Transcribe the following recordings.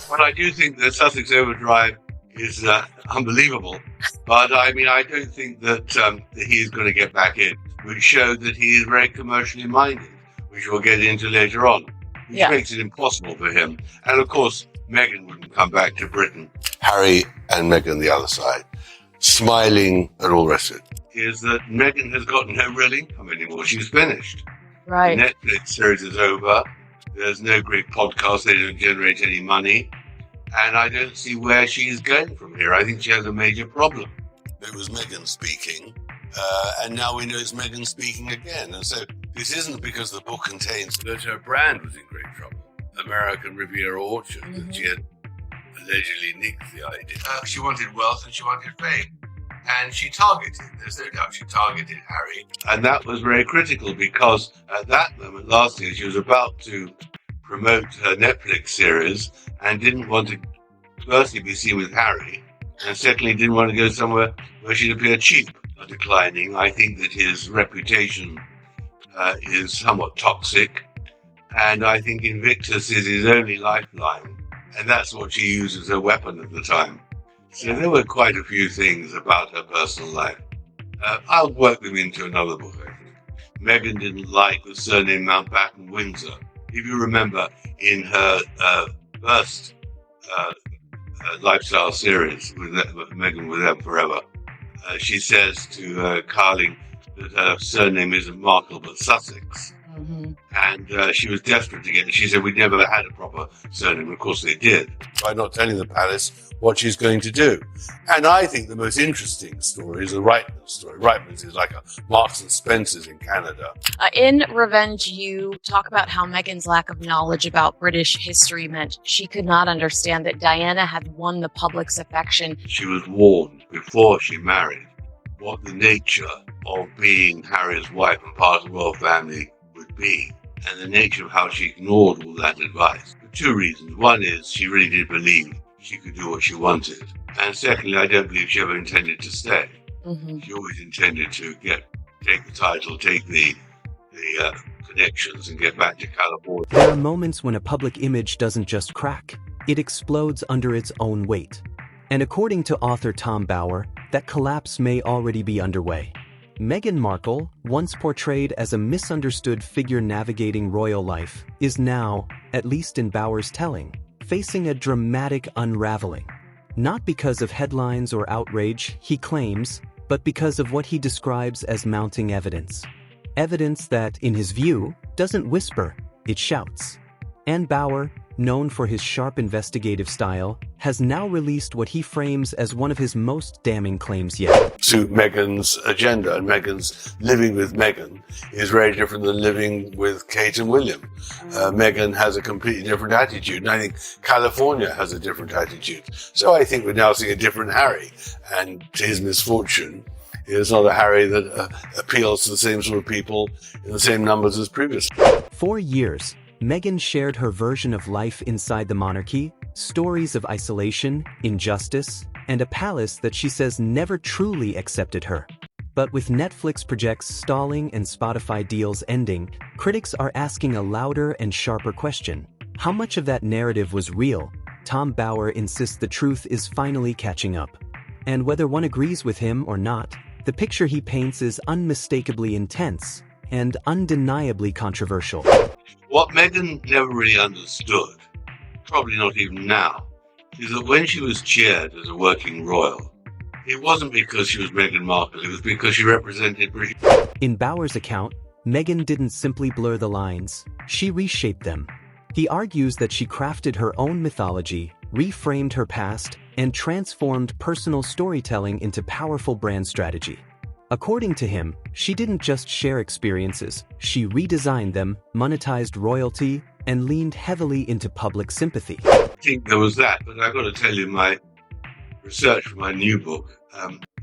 Well, I do think that Sussex Overdrive is unbelievable, but I mean, I don't think that he is going to get back in, which showed that he is very commercially minded, which we'll get into later on, which makes it impossible for him. And of course, Meghan wouldn't come back to Britain. Harry and Meghan the other side, smiling and all the rest of it, is that Meghan has got no real income anymore. She's finished. Right. The Netflix series is over. There's no great podcast. They don't generate any money. And I don't see where she's going from here. I think she has a major problem. It was Meghan speaking, and now we know it's Meghan speaking again. And so this isn't because the book contains that her brand was in great trouble. American Riviera Orchard, that she had allegedly nicked the idea. She wanted wealth and she wanted fame. And she targeted, there's no doubt, she targeted Harry. And that was very critical because at that moment last year, she was about to promote her Netflix series and didn't want to firstly be seen with Harry, and secondly didn't want to go somewhere where she'd appear cheap. Declining, I think that his reputation is somewhat toxic, and I think Invictus is his only lifeline, and that's what she used as a weapon at the time. So there were quite a few things about her personal life. I'll work them into another book, I think. Meghan didn't like the surname Mountbatten Windsor. If you remember, in her first lifestyle series with Meghan with them forever, she says to Carling that her surname isn't Markle but Sussex. Mm-hmm. And she was desperate to get it. She said we'd never had a proper surname. Of course they did. By not telling the palace what she's going to do. And I think the most interesting story is the Reitman story. Reitman's is like a Marks and Spencer's in Canada. In Revenge, you talk about how Meghan's lack of knowledge about British history meant she could not understand that Diana had won the public's affection. She was warned before she married what the nature of being Harry's wife and part of the royal family would be, and the nature of how she ignored all that advice. For two reasons. One is she really did believe she could do what she wanted. And secondly, I don't believe she ever intended to stay. Mm-hmm. She always intended to take the title, take the connections and get back to California. There are moments when a public image doesn't just crack, it explodes under its own weight. And according to author Tom Bower, that collapse may already be underway. Meghan Markle, once portrayed as a misunderstood figure navigating royal life, is now, at least in Bower's telling, facing a dramatic unraveling. Not because of headlines or outrage, he claims, but because of what he describes as mounting evidence. Evidence that, in his view, doesn't whisper, it shouts. And Bower, known for his sharp investigative style, has now released what he frames as one of his most damning claims yet. To Meghan's agenda, and Meghan's living with Meghan is very different than living with Kate and William. Meghan has a completely different attitude, and I think California has a different attitude. So I think we're now seeing a different Harry, and to his misfortune, it's not a Harry that appeals to the same sort of people in the same numbers as previously. For years, Meghan shared her version of life inside the monarchy, stories of isolation, injustice, and a palace that she says never truly accepted her. But with Netflix projects stalling and Spotify deals ending, critics are asking a louder and sharper question. How much of that narrative was real? Tom Bower insists the truth is finally catching up. And whether one agrees with him or not, the picture he paints is unmistakably intense and undeniably controversial. What Meghan never really understood, probably not even now, is that when she was cheered as a working royal, it wasn't because she was Meghan Markle, it was because she represented British. In Bower's account, Meghan didn't simply blur the lines, she reshaped them. He argues that she crafted her own mythology, reframed her past, and transformed personal storytelling into powerful brand strategy. According to him, she didn't just share experiences, she redesigned them, monetized royalty, and leaned heavily into public sympathy. I think there was that, but I've got to tell you, my research for my new book,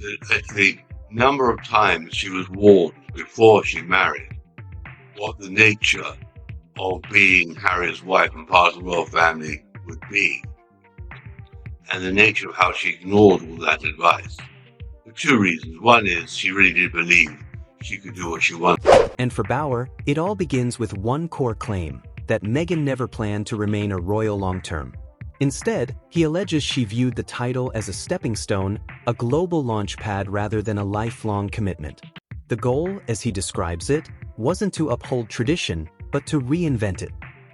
the number of times she was warned before she married what the nature of being Harry's wife and part of the royal family would be, and the nature of how she ignored all that advice. For two reasons. One is she really did believe she could do what she wanted. And for Bower, it all begins with one core claim, that Meghan never planned to remain a royal long-term. Instead, he alleges she viewed the title as a stepping stone, a global launch pad rather than a lifelong commitment. The goal, as he describes it, wasn't to uphold tradition, but to reinvent it.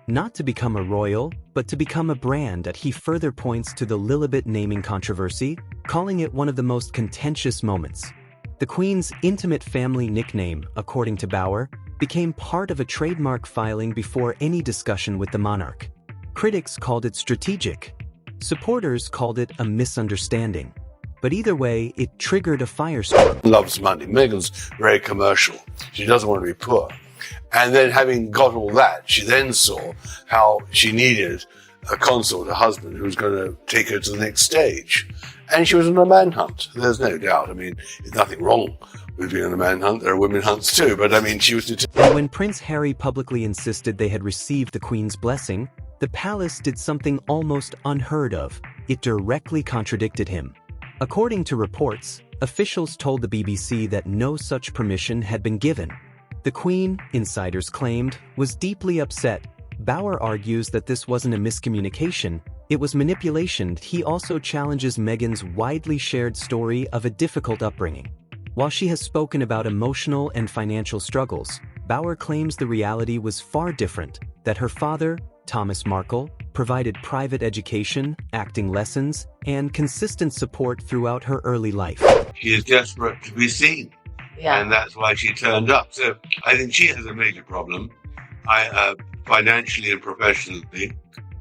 Not to become a royal, but to become a brand. That he further points to the Lilibet naming controversy, calling it one of the most contentious moments. The Queen's intimate family nickname, according to Bauer, became part of a trademark filing before any discussion with the monarch. Critics called it strategic. Supporters called it a misunderstanding. But either way, it triggered a firestorm. Loves money. Meghan's very commercial. She doesn't want to be poor. And then having got all that, she then saw how she needed a consort, a husband who was going to take her to the next stage. And she was on a manhunt. There's no doubt. I mean, there's nothing wrong with being on a manhunt. There are women hunts too. But I mean, she was determined. And when Prince Harry publicly insisted they had received the Queen's blessing, the palace did something almost unheard of. It directly contradicted him. According to reports, officials told the BBC that no such permission had been given. The Queen, insiders claimed, was deeply upset. Bauer argues that this wasn't a miscommunication, it was manipulation. He also challenges Meghan's widely shared story of a difficult upbringing. While she has spoken about emotional and financial struggles, Bauer claims the reality was far different, that her father, Thomas Markle, provided private education, acting lessons, and consistent support throughout her early life. She is desperate to be seen. Yeah. And that's why she turned up. So I think she has a major problem, financially and professionally.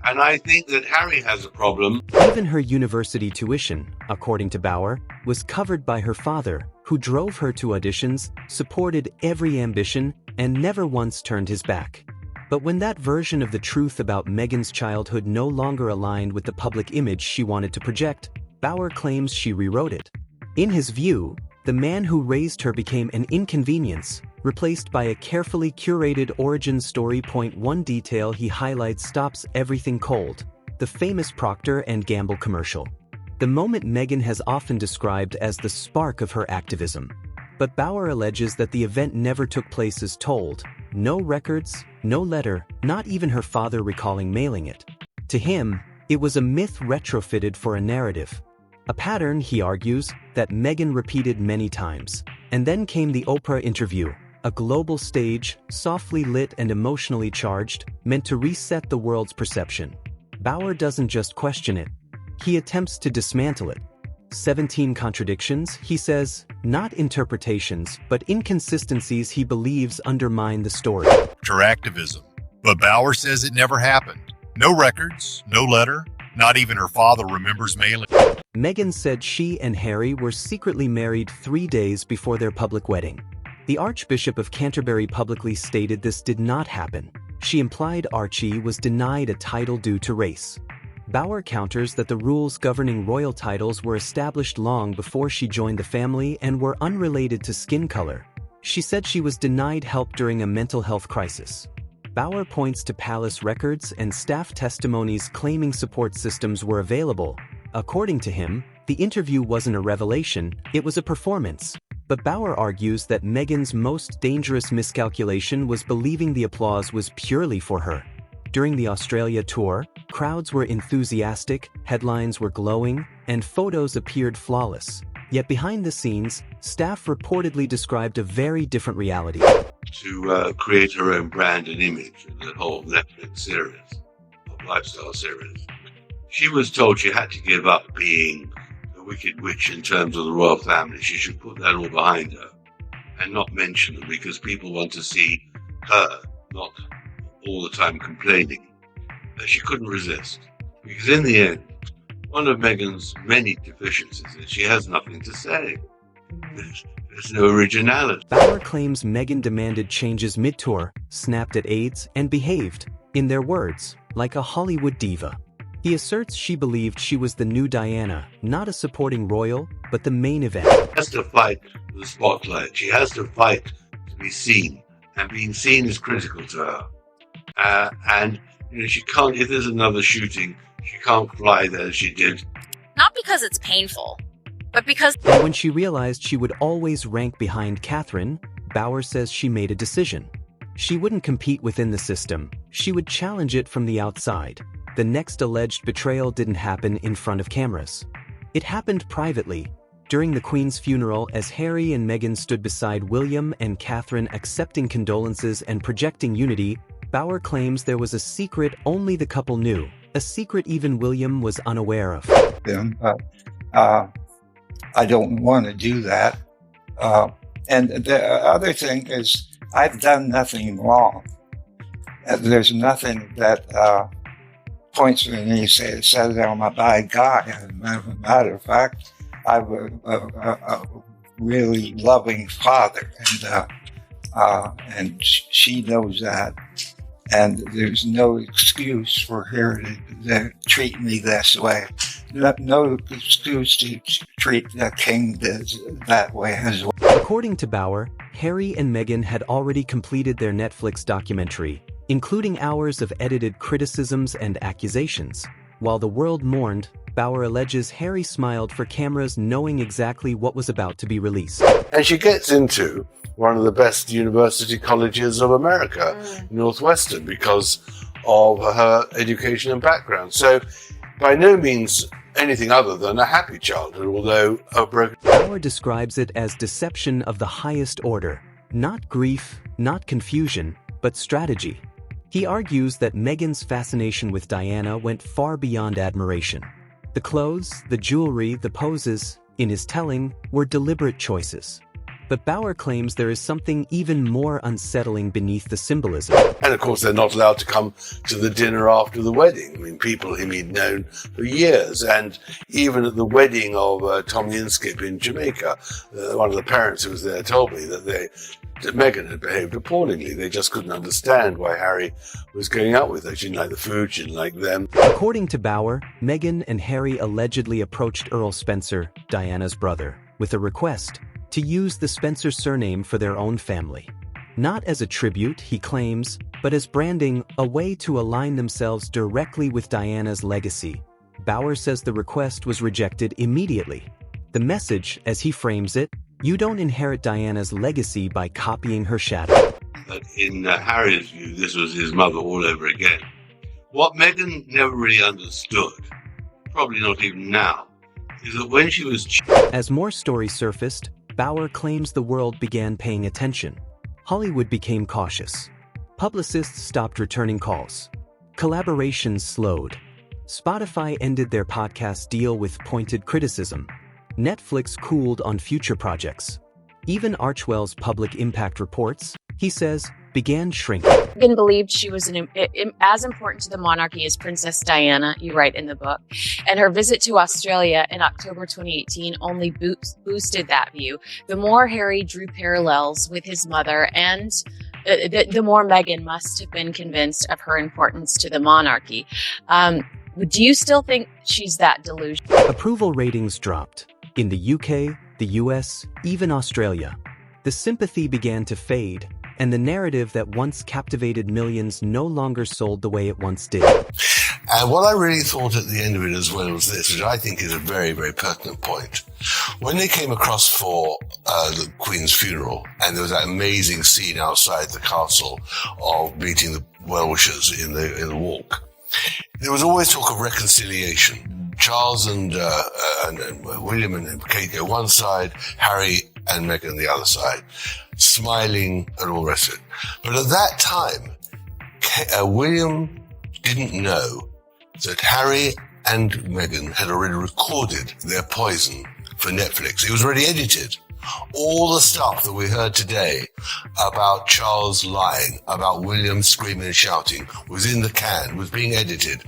And I think that Harry has a problem. Even her university tuition, according to Bauer, was covered by her father, who drove her to auditions, supported every ambition, and never once turned his back. But when that version of the truth about Meghan's childhood no longer aligned with the public image she wanted to project, Bauer claims she rewrote it. In his view, the man who raised her became an inconvenience, replaced by a carefully curated origin story. One detail he highlights stops everything cold: the famous Procter & Gamble commercial. The moment Meghan has often described as the spark of her activism. But Bauer alleges that the event never took place as told. No records, no letter, not even her father recalling mailing it. To him, it was a myth retrofitted for a narrative. A pattern, he argues, that Meghan repeated many times. And then came the Oprah interview, a global stage, softly lit and emotionally charged, meant to reset the world's perception. Bauer doesn't just question it. He attempts to dismantle it. 17 contradictions, he says, not interpretations, but inconsistencies he believes undermine the story. Her activism. But Bauer says it never happened. No records, no letter, not even her father remembers mailing. Meghan said she and Harry were secretly married 3 days before their public wedding. The Archbishop of Canterbury publicly stated this did not happen. She implied Archie was denied a title due to race. Bauer counters that the rules governing royal titles were established long before she joined the family and were unrelated to skin color. She said she was denied help during a mental health crisis. Bauer points to palace records and staff testimonies claiming support systems were available. According to him, the interview wasn't a revelation, it was a performance. But Bauer argues that Meghan's most dangerous miscalculation was believing the applause was purely for her. During the Australia tour, crowds were enthusiastic, headlines were glowing, and photos appeared flawless. Yet behind the scenes, staff reportedly described a very different reality. To create her own brand and image in the whole Netflix series, lifestyle series. She was told she had to give up being the Wicked Witch in terms of the royal family. She should put that all behind her and not mention them because people want to see her, not all the time complaining. She couldn't resist. Because in the end, one of Meghan's many deficiencies is she has nothing to say. There's no originality. Bauer claims Meghan demanded changes mid-tour, snapped at aides, and behaved, in their words, like a Hollywood diva. He asserts she believed she was the new Diana, not a supporting royal, but the main event. She has to fight the spotlight. She has to fight to be seen. And being seen is critical to her. And she can't, if there's another shooting, she can't fly there as she did. Not because it's painful, but because... And when she realized she would always rank behind Catherine, Bauer says she made a decision. She wouldn't compete within the system, she would challenge it from the outside. the next alleged betrayal didn't happen in front of cameras. It happened privately, during the Queen's funeral, as Harry and Meghan stood beside William and Catherine accepting condolences and projecting unity. Bauer claims there was a secret only the couple knew, a secret even William was unaware of. I don't want to do that. And the other thing is, I've done nothing wrong. There's nothing that points to me says that I'm a bad guy. As a matter of fact, I'm a really loving father, and she knows that. And there's no excuse for her to treat me this way. No excuse to treat the king that way as well. According to Bauer, Harry and Meghan had already completed their Netflix documentary, including hours of edited criticisms and accusations. While the world mourned, Bauer alleges Harry smiled for cameras knowing exactly what was about to be released. And she gets into one of the best university colleges of America, Northwestern, because of her education and background. So by no means anything other than a happy childhood, although a broken... Bauer describes it as deception of the highest order, not grief, not confusion, but strategy. He argues that Meghan's fascination with Diana went far beyond admiration. The clothes, the jewelry, the poses, in his telling, were deliberate choices. But Bauer claims there is something even more unsettling beneath the symbolism. And of course, they're not allowed to come to the dinner after the wedding. I mean, people whom he'd known for years. And even at the wedding of Tom Yinskip in Jamaica, one of the parents who was there told me that Meghan had behaved appallingly. They just couldn't understand why Harry was going out with her. She didn't like the food, she didn't like them. According to Bauer, Meghan and Harry allegedly approached Earl Spencer, Diana's brother, with a request to use the Spencer surname for their own family. Not as a tribute, he claims, but as branding, a way to align themselves directly with Diana's legacy. Bauer says the request was rejected immediately. The message, as he frames it, you don't inherit Diana's legacy by copying her shadow. But in Harry's view, this was his mother all over again. What Meghan never really understood, probably not even now, is that when she was... As more stories surfaced, Bauer claims the world began paying attention. Hollywood became cautious. Publicists stopped returning calls. Collaborations slowed. Spotify ended their podcast deal with pointed criticism. Netflix cooled on future projects. Even Archwell's public impact reports, he says, began shrinking. Meghan believed she was as important to the monarchy as Princess Diana, you write in the book, and her visit to Australia in October 2018 only boosted that view. The more Harry drew parallels with his mother, and the more Meghan must have been convinced of her importance to the monarchy. Do you still think she's that delusional? Approval ratings dropped. In the UK, the US, even Australia. The sympathy began to fade, and the narrative that once captivated millions no longer sold the way it once did. And what I really thought at the end of it as well was this, which I think is a very, very pertinent point. When they came across for the Queen's funeral, and there was that amazing scene outside the castle of meeting the well-wishers in the walk, there was always talk of reconciliation. Charles and William and Kate go one side, Harry and Meghan the other side, smiling and all the rest of it. But at that time, William didn't know that Harry and Meghan had already recorded their poison for Netflix. It was already edited. All the stuff that we heard today about Charles lying, about William screaming and shouting, was in the can, was being edited.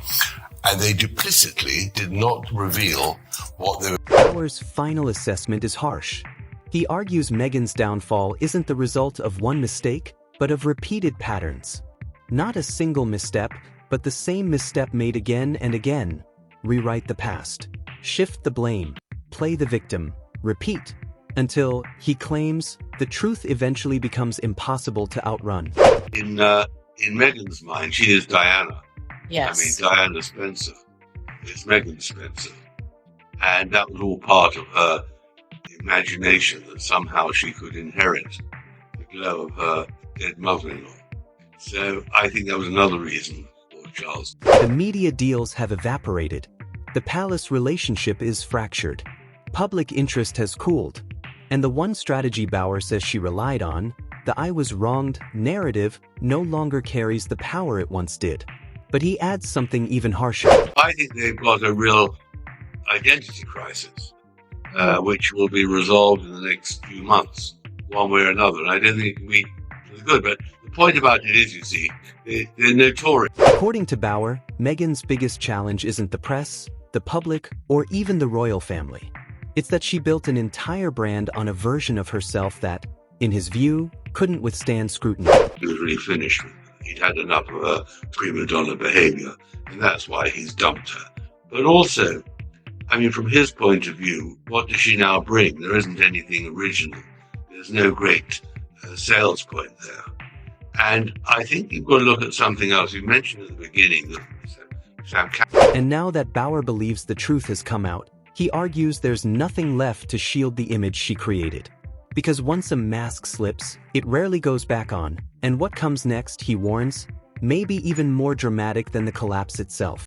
And they duplicitly did not reveal what they were. Bauer's final assessment is harsh. He argues Meghan's downfall isn't the result of one mistake, but of repeated patterns. Not a single misstep, but the same misstep made again and again. Rewrite the past. Shift the blame. Play the victim. Repeat. Until, he claims, the truth eventually becomes impossible to outrun. In Meghan's mind, she is Diana. Yes. I mean, Diana Spencer is Meghan Spencer. And that was all part of her imagination that somehow she could inherit the glow of her dead mother-in-law. So I think that was another reason, or Charles. The media deals have evaporated. The palace relationship is fractured. Public interest has cooled. And the one strategy Bauer says she relied on, the "I was wronged" narrative, no longer carries the power it once did. But he adds something even harsher. I think they've got a real identity crisis, which will be resolved in the next few months, one way or another. And I don't think it can be good, but the point about it is, you see, they're notorious. According to Bauer, Meghan's biggest challenge isn't the press, the public, or even the royal family. It's that she built an entire brand on a version of herself that, in his view, couldn't withstand scrutiny. He was really finished with her. He'd had enough of her prima donna behavior, and that's why he's dumped her. But also, I mean, from his point of view, what does she now bring? There isn't anything original. There's no great sales point there. And I think you've got to look at something else. You mentioned at the beginning that Sam. And now that Bauer believes the truth has come out, he argues there's nothing left to shield the image she created. Because once a mask slips, it rarely goes back on, and what comes next, he warns, may be even more dramatic than the collapse itself.